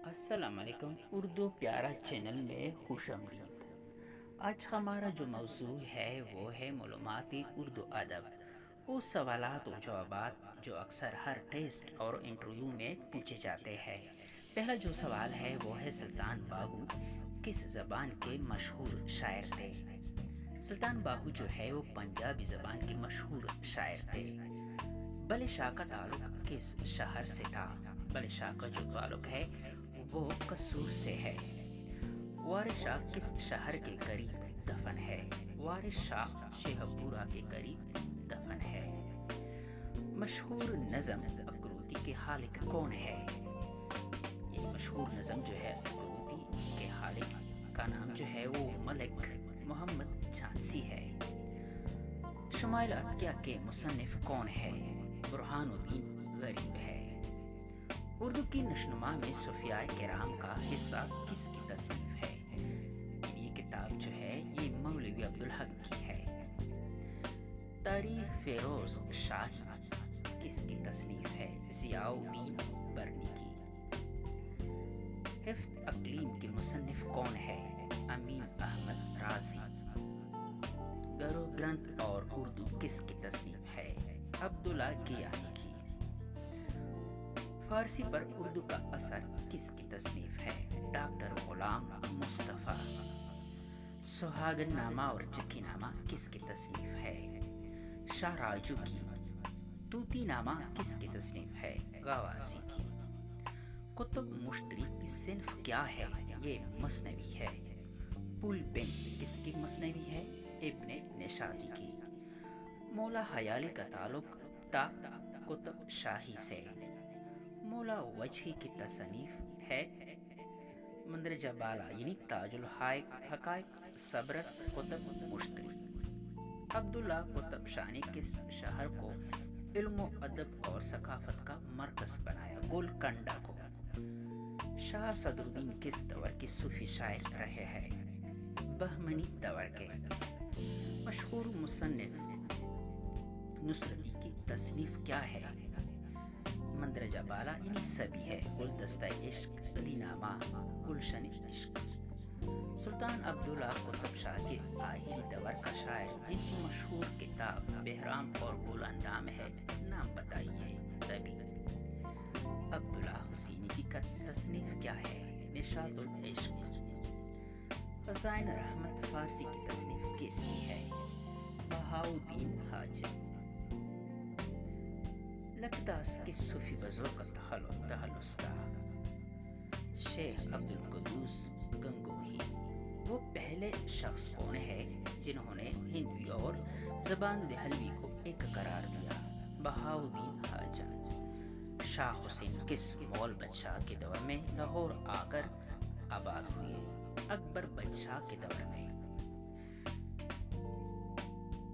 السلام علیکم، اردو پیارا چینل میں خوش آمدید۔ آج ہمارا جو موضوع ہے وہ ہے معلوماتی اردو ادب، وہ سوالات و جوابات جو اکثر ہر ٹیسٹ اور انٹرویو میں پوچھے جاتے ہیں۔ پہلا جو سوال ہے وہ ہے سلطان باہو کس زبان کے مشہور شاعر تھے؟ سلطان باہو جو ہے وہ پنجابی زبان کے مشہور شاعر تھے۔ بلے شاہ کا تعلق کس شہر سے تھا؟ بلے شاہ کا جو تعلق ہے وہ قصور سے ہے۔ وارث شاہ کس شہر کے قریب دفن ہے؟ وارث شاہ شیخپورہ کے قریب دفن ہے۔ مشہور نظم اکروتی کے خالق کون ہے؟ یہ مشہور نظم جو ہے اکروتی کے خالق کا نام جو ہے وہ ملک محمد جھانسی ہے۔ شمائل عطیہ کے مصنف کون ہے؟ برہان الدین غریب ہے۔ اردو کی نشوونما میں صوفیاء کرام کا حصہ کس کی تصنیف ہے؟ یہ کتاب جو ہے یہ مولوی عبدالحق کی ہے۔ تاریخ فیروز شاہی کس کی تصنیف ہے؟ ضیاء الدین برنی کی۔ حفظ اقلیم کے مصنف کون ہے؟ امین احمد رازی۔ گرو گرنتھ اور اردو کس کی تصنیف ہے؟ عبداللہ گیانی کی۔ فارسی پر اردو کا اثر کس کی تصنیف ہے؟ ڈاکٹر غلام مصطفیٰ۔ سہاگن نامہ اور چکی نامہ کس کی تصنیف ہے؟ شاہ راجو کی۔ طوطی نامہ کس کی تصنیف ہے؟ غواصی کی۔ کتب مشتری کی صنف کیا ہے؟ یہ مثنوی ہے۔ پل بن کس کی مثنوی ہے؟ ابن نشاطی کی۔ مولا حیالی کا تعلق تا کتب شاہی سے۔ مولا وجہی کی تصنیف ہے مندرجہ بالا یعنی تاج الحقائق سبرس کتب مشتری۔ عبداللہ کتب شانی کس شہر کو علم و ادب اور ثقافت کا مرکز بنایا؟ گولکنڈہ کو۔ شاہ صدر الدین کس دور کے صوفی شاعر رہے ہیں؟ بہمنی دور کے۔ مشہور مصنف نصرتی کی تصنیف کیا ہے؟ مندرجہ بالا یعنی سبی ہے۔ گلدستہ عشق، علی نامہ، گلشن عشق۔ سلطان عبداللہ قطب شاہ کے آخری دور کا شاعر جن کی مشہور کتاب بہرام اور گل اندام ہے نام بتائیے؟ طبی۔ عبداللہ حسینی کی تصنیف کیا ہے؟ نشاط العشق۔ خزائن رحمت فارسی کی تصنیف کس کی ہے؟ بہاؤالدین حاجب۔ لکداس کس صوفی بزرگ کا تخلص تھا؟ شیخ عبدالقدوس گنگوہی۔ وہ پہلے شخص کون ہے جنہوں نے ہندوی اور زبان دہلوی کو ایک قرار دیا؟ بہاؤالدین حاجب۔ شاہ حسین کس مغل بادشاہ کے دور میں لاہور آ کر آباد ہوئے؟ اکبر بادشاہ کے دور میں۔